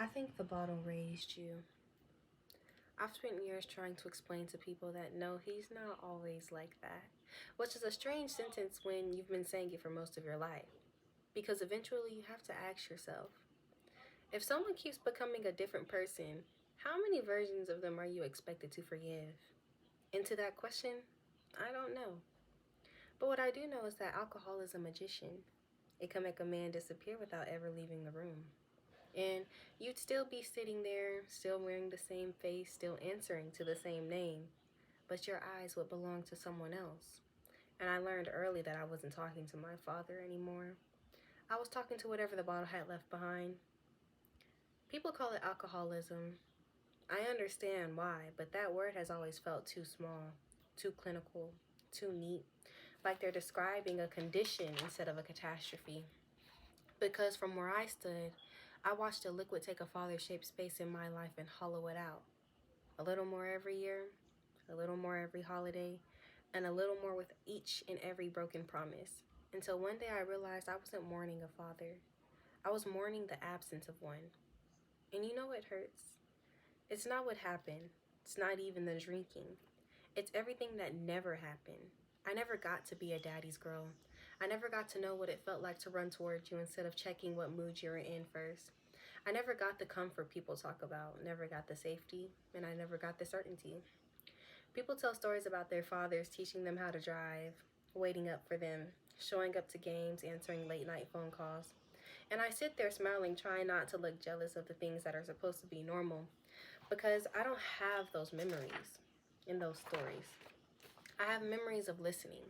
I think the bottle raised you. I've spent years trying to explain to people that no, he's not always like that, which is a strange sentence when you've been saying it for most of your life. Because eventually you have to ask yourself, if someone keeps becoming a different person, how many versions of them are you expected to forgive? And to that question, I don't know. But what I do know is that alcohol is a magician. It can make a man disappear without ever leaving the room. And you'd still be sitting there, still wearing the same face, still answering to the same name, but your eyes would belong to someone else. And I learned early that I wasn't talking to my father anymore. I was talking to whatever the bottle had left behind. People call it alcoholism. I understand why, but that word has always felt too small, too clinical, too neat, like they're describing a condition instead of a catastrophe. Because from where I stood, I watched a liquid take a father-shaped space in my life and hollow it out. A little more every year, a little more every holiday, and a little more with each and every broken promise. Until one day I realized I wasn't mourning a father. I was mourning the absence of one. And you know what hurts? It's not what happened. It's not even the drinking. It's everything that never happened. I never got to be a daddy's girl. I never got to know what it felt like to run towards you instead of checking what mood you were in first. I never got the comfort people talk about, never got the safety, and I never got the certainty. People tell stories about their fathers teaching them how to drive, waiting up for them, showing up to games, answering late night phone calls. And I sit there smiling, trying not to look jealous of the things that are supposed to be normal, because I don't have those memories in those stories. I have memories of listening.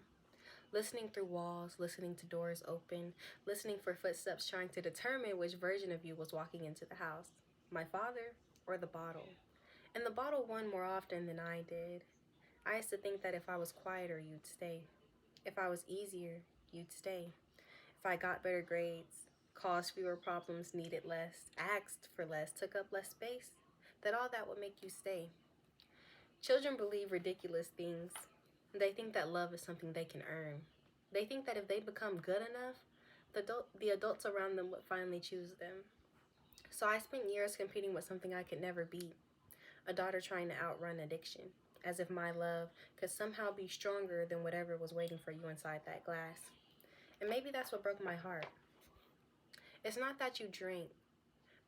Listening through walls, listening to doors open, listening for footsteps trying to determine which version of you was walking into the house, my father or the bottle. And the bottle won more often than I did. I used to think that if I was quieter, you'd stay. If I was easier, you'd stay. If I got better grades, caused fewer problems, needed less, asked for less, took up less space, that all that would make you stay. Children believe ridiculous things. They think that love is something they can earn. They think that if they become good enough, the adults around them would finally choose them. So I spent years competing with something I could never be, a daughter trying to outrun addiction, as if my love could somehow be stronger than whatever was waiting for you inside that glass. And maybe that's what broke my heart. It's not that you drink,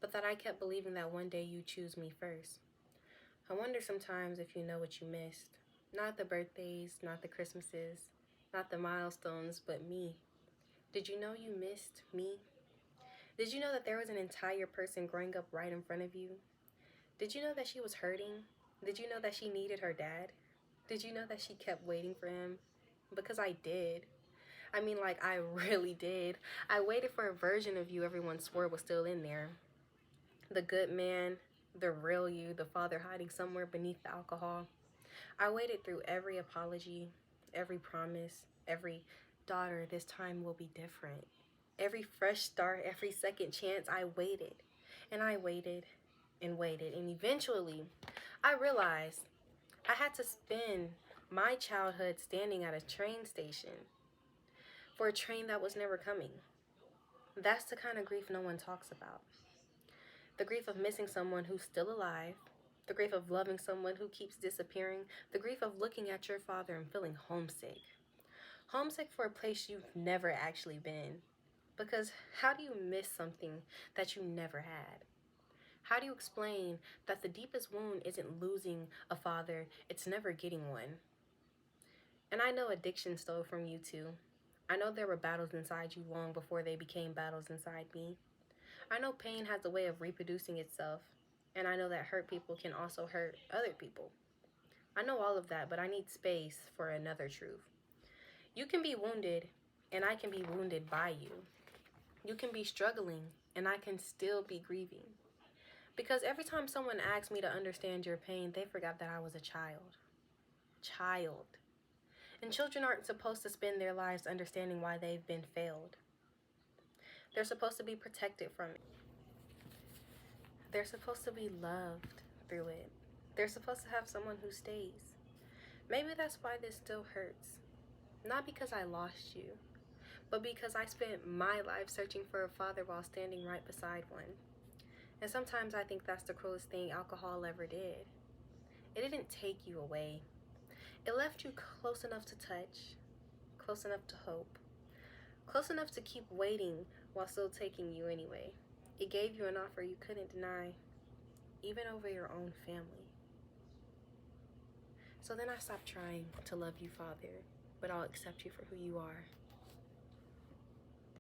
but that I kept believing that one day you'd choose me first. I wonder sometimes if you know what you missed. Not the birthdays, not the Christmases, not the milestones, but me. Did you know you missed me? Did you know that there was an entire person growing up right in front of you? Did you know that she was hurting? Did you know that she needed her dad? Did you know that she kept waiting for him? Because I did. I mean, like, I really did. I waited for a version of you everyone swore was still in there. The good man, the real you, the father hiding somewhere beneath the alcohol. I waited through every apology, every promise, every daughter, this time will be different. Every fresh start, every second chance, I waited. And I waited and waited. And eventually, I realized I had to spend my childhood standing at a train station for a train that was never coming. That's the kind of grief no one talks about. The grief of missing someone who's still alive, the grief of loving someone who keeps disappearing, the grief of looking at your father and feeling homesick. Homesick for a place you've never actually been. Because how do you miss something that you never had? How do you explain that the deepest wound isn't losing a father, it's never getting one? And I know addiction stole from you too. I know there were battles inside you long before they became battles inside me. I know pain has a way of reproducing itself, and I know that hurt people can also hurt other people. I know all of that, but I need space for another truth. You can be wounded, and I can be wounded by you. You can be struggling, and I can still be grieving. Because every time someone asks me to understand your pain, they forgot that I was a child. Child. And children aren't supposed to spend their lives understanding why they've been failed. They're supposed to be protected from it. They're supposed to be loved through it. They're supposed to have someone who stays. Maybe that's why this still hurts. Not because I lost you, but because I spent my life searching for a father while standing right beside one. And sometimes I think that's the cruelest thing alcohol ever did. It didn't take you away. It left you close enough to touch, close enough to hope, close enough to keep waiting while still taking you anyway. It gave you an offer you couldn't deny, even over your own family. So then I stopped trying to love you, Father, but I'll accept you for who you are.